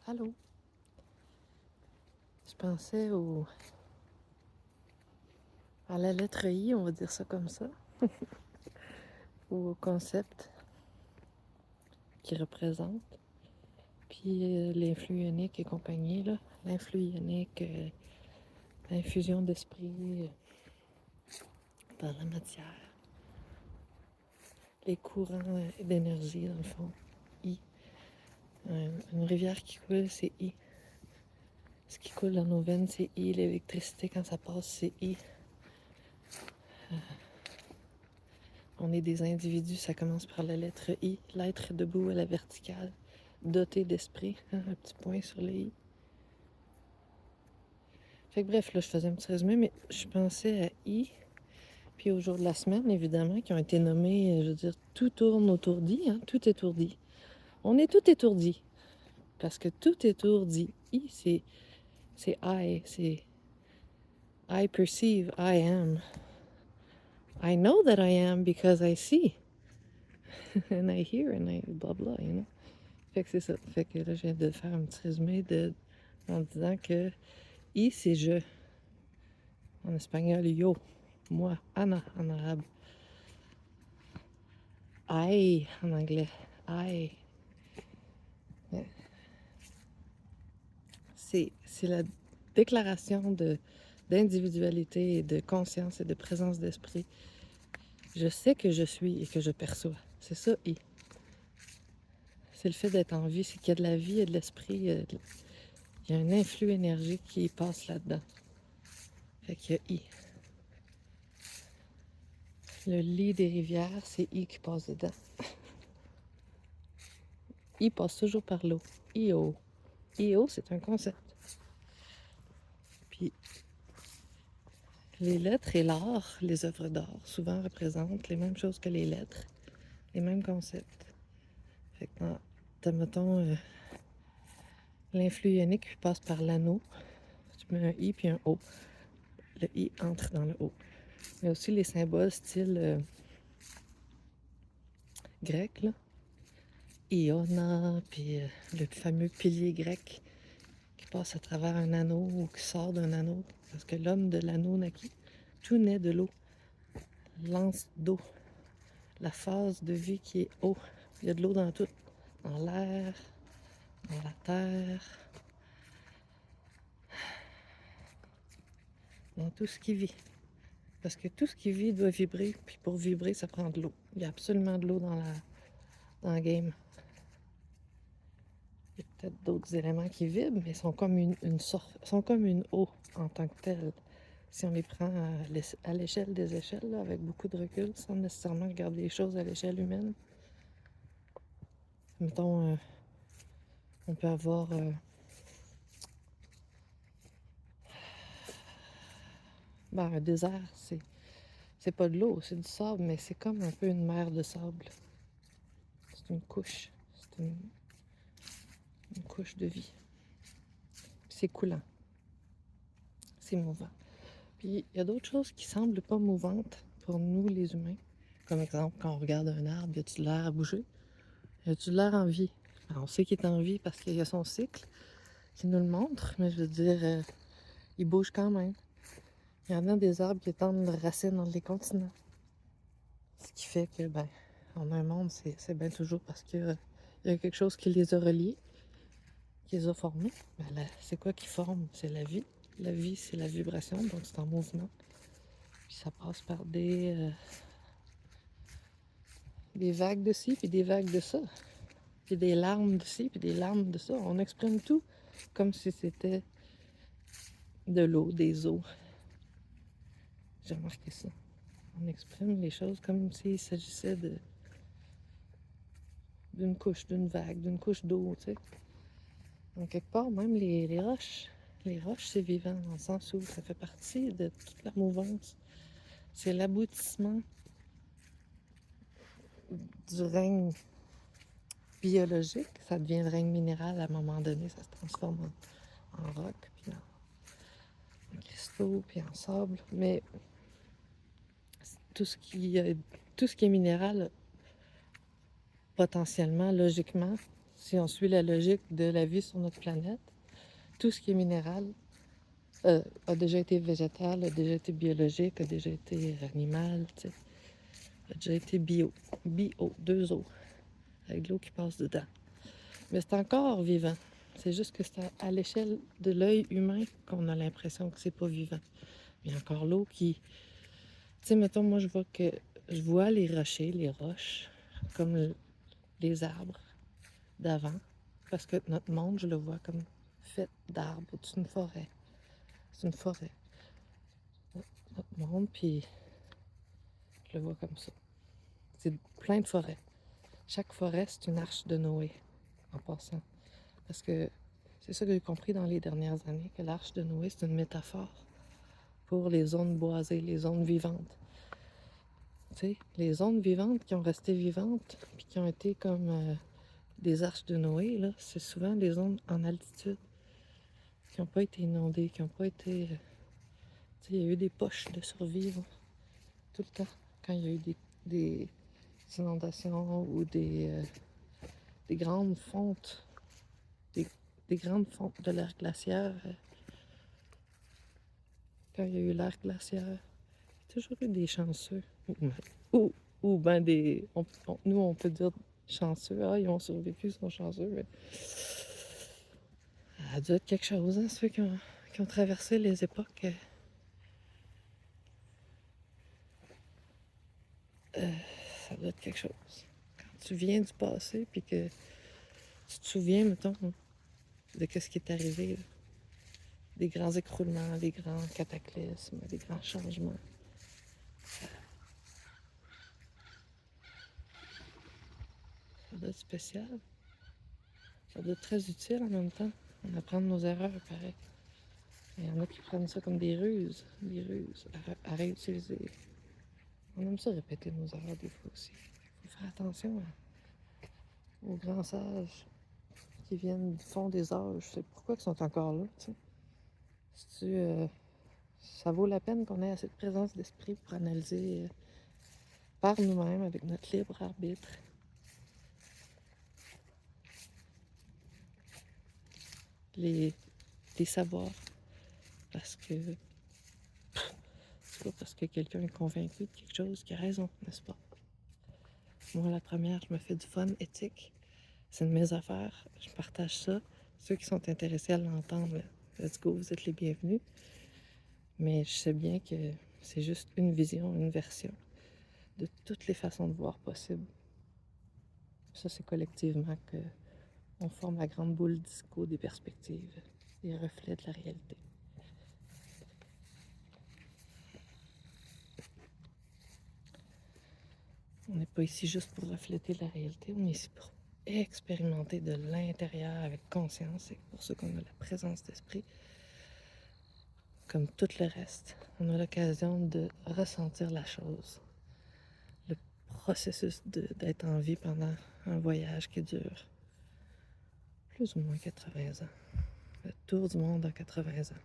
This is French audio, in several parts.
Allô? Je pensais à la lettre I, on va dire ça comme ça, ou au concept qui représente, puis l'influx ionique et compagnie, là. L'influx ionique, l'infusion d'esprit dans la matière, les courants d'énergie, dans le fond. I. Une rivière qui coule, c'est I. Ce qui coule dans nos veines, c'est I. L'électricité, quand ça passe, c'est I. On est des individus, ça commence par la lettre I. L'être debout à la verticale, doté d'esprit. Hein, un petit point sur les I. Fait que bref, là, je faisais un petit résumé, mais je pensais à I, puis au jour de la semaine, évidemment, qui ont été nommés, je veux dire, tout tourne autour d'I, hein, tout étourdi. On est tout étourdi, parce que tout étourdi. I, c'est I, c'est I perceive, I am. I know that I am because I see. And I hear, and I blah blah, you know. Fait que c'est ça. Fait que là, je viens de faire un petit résumé en disant que I, c'est je. En espagnol, yo. Moi, Anna, en arabe. I, en anglais. I. C'est la déclaration d'individualité et de conscience et de présence d'esprit. Je sais que je suis et que je perçois. C'est ça, I. C'est le fait d'être en vie, c'est qu'il y a de la vie et de l'esprit. Il y a un influx énergique qui passe là-dedans. Fait qu'il y a I. Le lit des rivières, c'est I qui passe dedans. I passe toujours par l'eau. I-O. I-O, c'est un concept. Puis, les lettres et l'art, les œuvres d'art, souvent représentent les mêmes choses que les lettres, les mêmes concepts. Fait que mettons, l'influx ionique passe par l'anneau. Tu mets un I puis un O. Le I entre dans le O. Il y a aussi les symboles style grec, là. Iona, puis le fameux pilier grec qui passe à travers un anneau ou qui sort d'un anneau. Parce que l'homme de l'anneau naquit. Tout naît de l'eau. Lance d'eau. La phase de vie qui est eau. Il y a de l'eau dans tout. Dans l'air, dans la terre, dans tout ce qui vit. Parce que tout ce qui vit doit vibrer, puis pour vibrer, ça prend de l'eau. Il y a absolument de l'eau dans le game. Il y a peut-être d'autres éléments qui vibrent, mais sont comme sont comme une eau en tant que telle. Si on les prend à l'échelle des échelles, là, avec beaucoup de recul, sans nécessairement regarder les choses à l'échelle humaine. Mettons, on peut avoir un désert, c'est pas de l'eau, c'est du sable, mais c'est comme un peu une mer de sable. C'est une couche. C'est une couche de vie. Puis c'est coulant. C'est mouvant. Puis il y a d'autres choses qui semblent pas mouvantes pour nous, les humains. Comme exemple, quand on regarde un arbre, y a-tu de l'air à bouger? Y a-tu de l'air en vie? Alors, on sait qu'il est en vie parce qu'il y a son cycle qui nous le montre, mais je veux dire, il bouge quand même. Il y en a des arbres qui étendent leurs racines dans les continents. Ce qui fait que, on a un monde, c'est bien toujours parce que y a quelque chose qui les a reliés, qui les a formés. C'est quoi qui forme? C'est la vie. La vie, c'est la vibration, donc c'est en mouvement. Puis ça passe par des vagues de ci, puis des vagues de ça. Puis des larmes de ci, puis des larmes de ça. On exprime tout comme si c'était de l'eau, des eaux. J'ai remarqué ça. On exprime les choses comme s'il s'agissait d'une couche, d'une vague, d'une couche d'eau, tu sais. Donc, quelque part, même les roches, c'est vivant, dans le sens où ça fait partie de toute la mouvance. C'est l'aboutissement du règne biologique. Ça devient le règne minéral à un moment donné. Ça se transforme en roc, puis en cristaux, puis en sable. Mais tout ce qui est minéral, potentiellement, logiquement, si on suit la logique de la vie sur notre planète, tout ce qui est minéral a déjà été végétal, a déjà été biologique, a déjà été animal, tu sais, a déjà été bio. Bio, deux eaux, avec de l'eau qui passe dedans. Mais c'est encore vivant. C'est juste que c'est à l'échelle de l'œil humain qu'on a l'impression que c'est pas vivant. Il y a encore l'eau qui... Tu sais, mettons, moi, je vois les rochers, les roches, comme les arbres d'avant. Parce que notre monde, je le vois comme fait d'arbres au-dessus d'une forêt. C'est une forêt, notre monde, puis je le vois comme ça. C'est plein de forêts. Chaque forêt, c'est une arche de Noé, en passant. Parce que c'est ça que j'ai compris dans les dernières années, que l'arche de Noé, c'est une métaphore pour les zones boisées, les zones vivantes. Tu sais, les zones vivantes qui ont resté vivantes, puis qui ont été comme des arches de Noé, là, c'est souvent des zones en altitude, qui n'ont pas été inondées, qui n'ont pas été... tu sais, il y a eu des poches de survivre tout le temps, quand il y a eu des inondations ou des grandes fontes, des grandes fontes de l'ère glaciaire, quand il y a eu l'ère glaciaire. Il y a toujours eu des chanceux. Ou, ou ben des. Nous, on peut dire chanceux. Ah, ils ont survécu, ils sont chanceux, mais. Ça a dû être quelque chose, hein, ceux qui ont traversé les époques. Ça doit être quelque chose. Quand tu viens du passé, puis que tu te souviens, mettons, de ce qui est arrivé, là. Des grands écroulements, des grands cataclysmes, des grands changements. Ça doit être spécial. Ça doit être très utile en même temps. On apprend de nos erreurs, pareil. Il y en a qui prennent ça comme des ruses à réutiliser. On aime ça répéter nos erreurs des fois aussi. Il faut faire attention aux grands sages qui viennent du fond des âges. C'est pourquoi ils sont encore là, tu sais. Ça vaut la peine qu'on ait assez de présence d'esprit pour analyser par nous-mêmes, avec notre libre arbitre, les savoirs. Parce que c'est pas parce que quelqu'un est convaincu de quelque chose qu'il a raison, n'est-ce pas? Moi, la première, je me fais du fun éthique. C'est de mes affaires. Je partage ça. Ceux qui sont intéressés à l'entendre, let's go, vous êtes les bienvenus. Mais je sais bien que c'est juste une vision, une version de toutes les façons de voir possibles. Ça, c'est collectivement que on forme la grande boule disco des perspectives, des reflets de la réalité. On n'est pas ici juste pour refléter la réalité, on est ici pour expérimenter de l'intérieur avec conscience. Et pour ceux qu'on a la présence d'esprit, comme tout le reste, on a l'occasion de ressentir la chose. Le processus d'être en vie pendant un voyage qui dure plus ou moins 80 ans. Le tour du monde en 80 ans.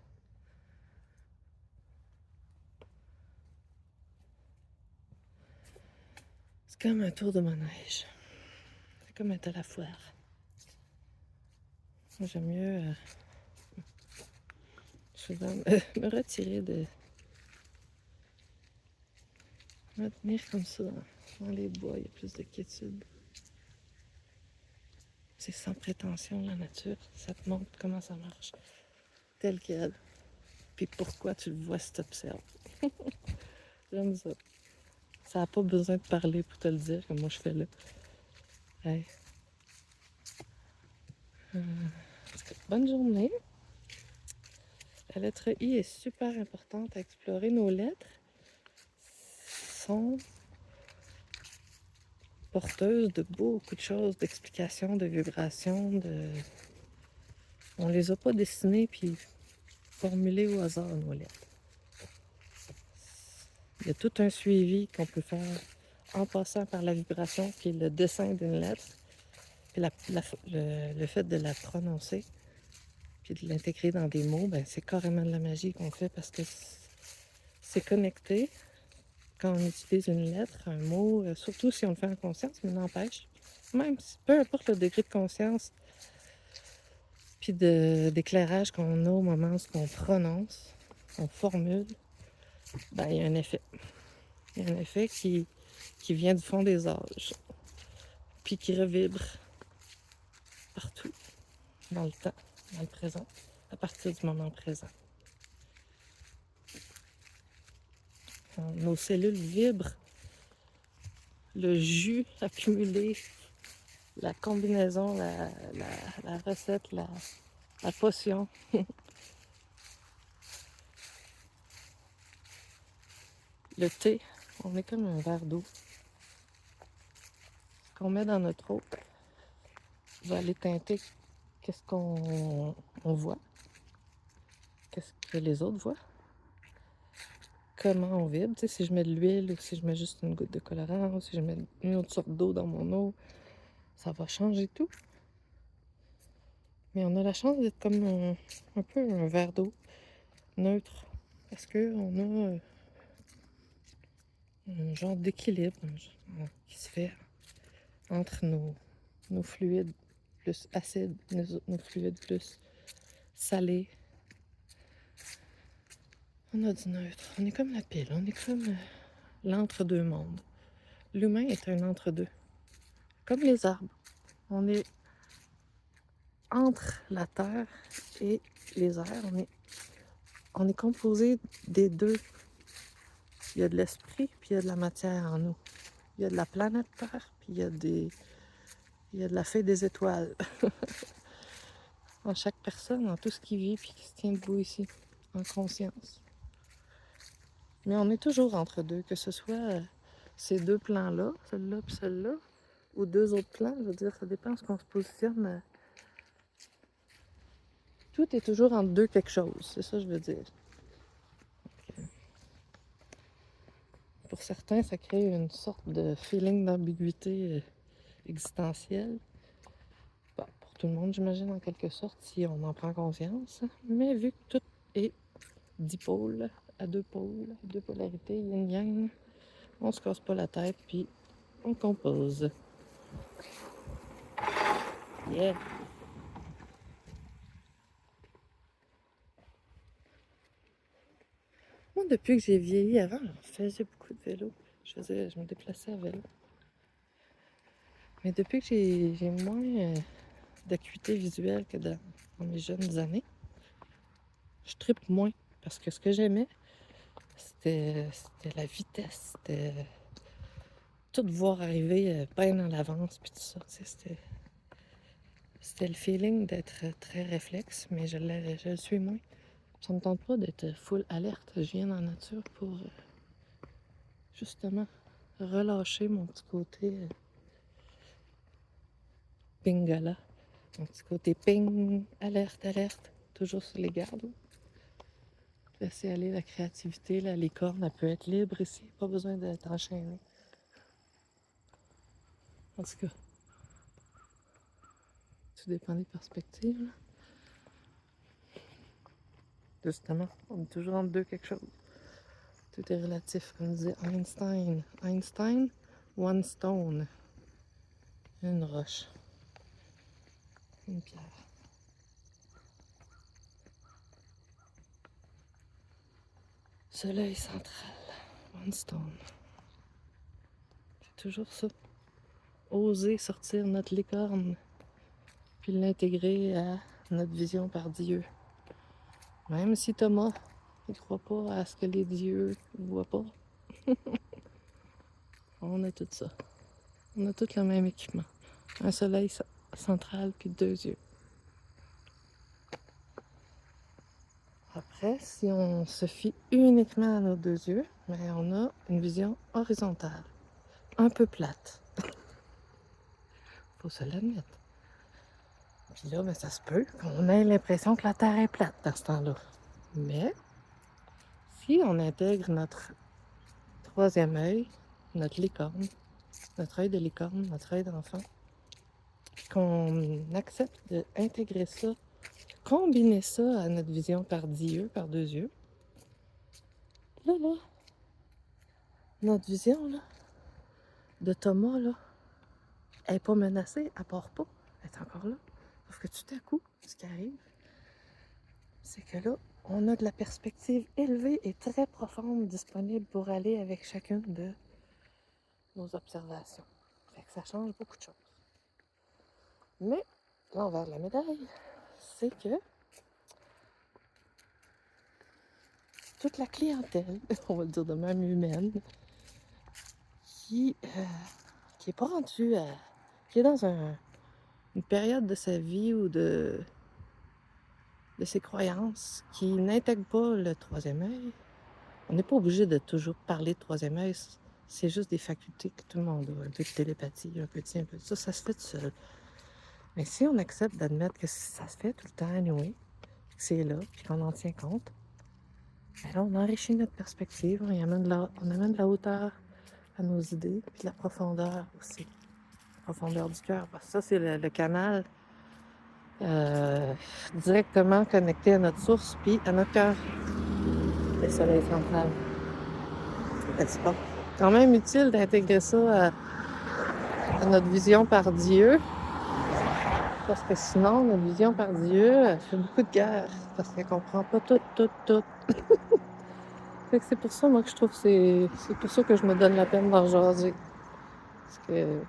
C'est comme un tour de manège. C'est comme être à la foire. Moi, j'aime mieux souvent me retirer me tenir comme ça dans les bois, il y a plus de quiétude. C'est sans prétention la nature, ça te montre comment ça marche, tel quel. Puis pourquoi tu le vois si tu observes. J'aime ça. Ça n'a pas besoin de parler pour te le dire, comme moi je fais là. Hey. Bonne journée. La lettre I est super importante à explorer. Nos lettres sont porteuses de beaucoup de choses, d'explications, de vibrations, On les a pas dessinées puis formulées au hasard, nos lettres. Il y a tout un suivi qu'on peut faire en passant par la vibration puis le dessin d'une lettre, puis le fait de la prononcer, puis de l'intégrer dans des mots, ben c'est carrément de la magie qu'on fait parce que c'est connecté. Quand on utilise une lettre, un mot, surtout si on le fait en conscience, mais n'empêche, même si, peu importe le degré de conscience puis d'éclairage qu'on a au moment où on prononce, on formule, ben il y a un effet. Il y a un effet qui vient du fond des âges, puis qui revibre partout, dans le temps, dans le présent, à partir du moment présent. Nos cellules vibrent, le jus accumulé, la combinaison, la recette, la potion. Le thé, on est comme un verre d'eau. Ce qu'on met dans notre eau va aller teinter qu'est-ce qu'on voit, qu'est-ce que les autres voient, comment on vibre. Tu sais, si je mets de l'huile ou si je mets juste une goutte de colorant ou si je mets une autre sorte d'eau dans mon eau, ça va changer tout. Mais on a la chance d'être comme un peu un verre d'eau neutre parce qu'on a un genre d'équilibre qui se fait entre nos fluides plus acides, nos fluides plus salés. On a du neutre. On est comme la pile. On est comme l'entre-deux mondes. L'humain est un entre-deux. Comme les arbres. On est entre la terre et les airs. On est composé des deux. Il y a de l'esprit, puis il y a de la matière en nous. Il y a de la planète Terre, puis il y a de la fée des étoiles. En chaque personne, en tout ce qui vit, puis qui se tient debout ici, en conscience. Mais on est toujours entre deux, que ce soit ces deux plans-là, celui-là puis celui-là, ou deux autres plans, je veux dire, ça dépend de ce qu'on se positionne. Tout est toujours entre deux quelque chose, c'est ça que je veux dire. Pour certains, ça crée une sorte de feeling d'ambiguïté existentielle. Bon, pour tout le monde, j'imagine, en quelque sorte, si on en prend conscience. Mais vu que tout est dipôle, à deux pôles, deux polarités, yin-yang, on se casse pas la tête, puis on compose. Yeah! Moi, depuis que j'ai vieilli, avant, je faisais beaucoup de vélo. Je me déplaçais à vélo. Mais depuis que j'ai moins d'acuité visuelle que dans mes jeunes années, je trippe moins. Parce que ce que j'aimais, c'était la vitesse, c'était tout voir arriver bien en avance, puis tout ça. C'était le feeling d'être très réflexe, mais je le suis moins. Ça me tente pas d'être full alerte. Je viens dans la nature pour justement relâcher mon petit côté pingala. Mon petit côté ping, alerte, alerte, toujours sur les gardes. Laisser aller la créativité, la licorne, elle peut être libre ici, pas besoin d'être enchaînée. En tout cas, tout dépend des perspectives. Là. Justement, on est toujours entre deux quelque chose. Tout est relatif, comme disait Einstein. Einstein, one stone. Une roche. Une pierre. Soleil central. One stone. C'est toujours ça. Oser sortir notre licorne, puis l'intégrer à notre vision par Dieu. Même si Thomas ne croit pas à ce que les dieux ne voient pas, on a tout ça. On a tout le même équipement. Un soleil central puis deux yeux. Après, si on se fie uniquement à nos deux yeux, mais on a une vision horizontale, un peu plate. Faut se l'admettre. Puis là, ben, ça se peut qu'on ait l'impression que la Terre est plate dans ce temps-là. Mais si on intègre notre troisième œil, notre licorne, notre œil de licorne, notre œil d'enfant, qu'on accepte d'intégrer ça, combiner ça à notre vision par Dieu, par deux yeux, là, notre vision, là, de Thomas, là, Elle n'est pas menacée, elle part pas. Elle est encore là. Sauf que tout à coup, ce qui arrive, c'est que là, on a de la perspective élevée et très profonde disponible pour aller avec chacune de nos observations. Fait que ça change beaucoup de choses. Mais l'envers de la médaille, c'est que toute la clientèle, on va le dire de même humaine, qui est pas rendue à... qui est dans une période de sa vie ou de ses croyances, qui n'intègre pas le troisième œil. On n'est pas obligé de toujours parler de troisième œil. C'est juste des facultés que tout le monde a. Un peu de télépathie, un peu de ci, un peu de ça. Ça se fait tout seul. Mais si on accepte d'admettre que ça se fait tout le temps, anyway, que c'est là, puis qu'on en tient compte, ben là, on enrichit notre perspective. On amène de la hauteur à nos idées, puis de la profondeur aussi. La profondeur du cœur. Parce que ça, c'est le canal directement connecté à notre source, puis à notre cœur. Le soleil central. C'est pas quand même utile d'intégrer ça à notre vision par Dieu, parce que sinon, notre vision par Dieu, elle fait beaucoup de guerre, parce qu'elle comprend pas tout. Fait que c'est pour ça, moi, que je trouve que c'est pour ça que je me donne la peine d'en jaser. Parce que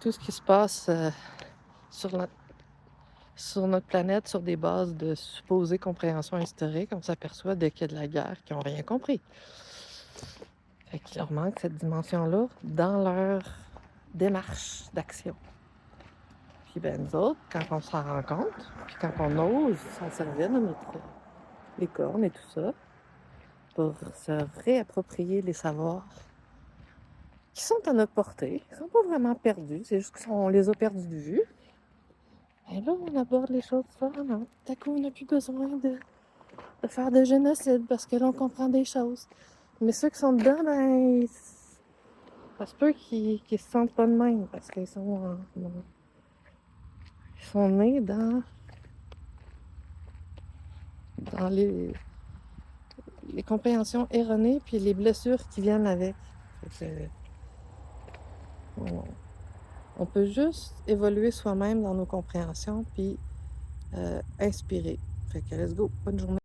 tout ce qui se passe sur notre planète, sur des bases de supposée compréhension historique, on s'aperçoit qu'il y a de la guerre, qu'ils n'ont rien compris. Fait qu'il leur manque cette dimension-là dans leur démarche d'action. Puis ben nous autres, quand on s'en rend compte, puis quand on ose s'en servir de notre licorne et tout ça, pour se réapproprier les savoirs qui sont à notre portée, qui sont pas vraiment perdus, c'est juste qu'on les a perdus de vue. Et là, on aborde les choses différemment. Tout à coup, on n'a plus besoin de faire de génocide parce que là, on comprend des choses. Mais ceux qui sont dedans, ben, ça se peut qu'ils se sentent pas de même parce qu'ils sont nés dans les compréhensions erronées puis les blessures qui viennent avec. On peut juste évoluer soi-même dans nos compréhensions puis inspirer. Fait que let's go, bonne journée.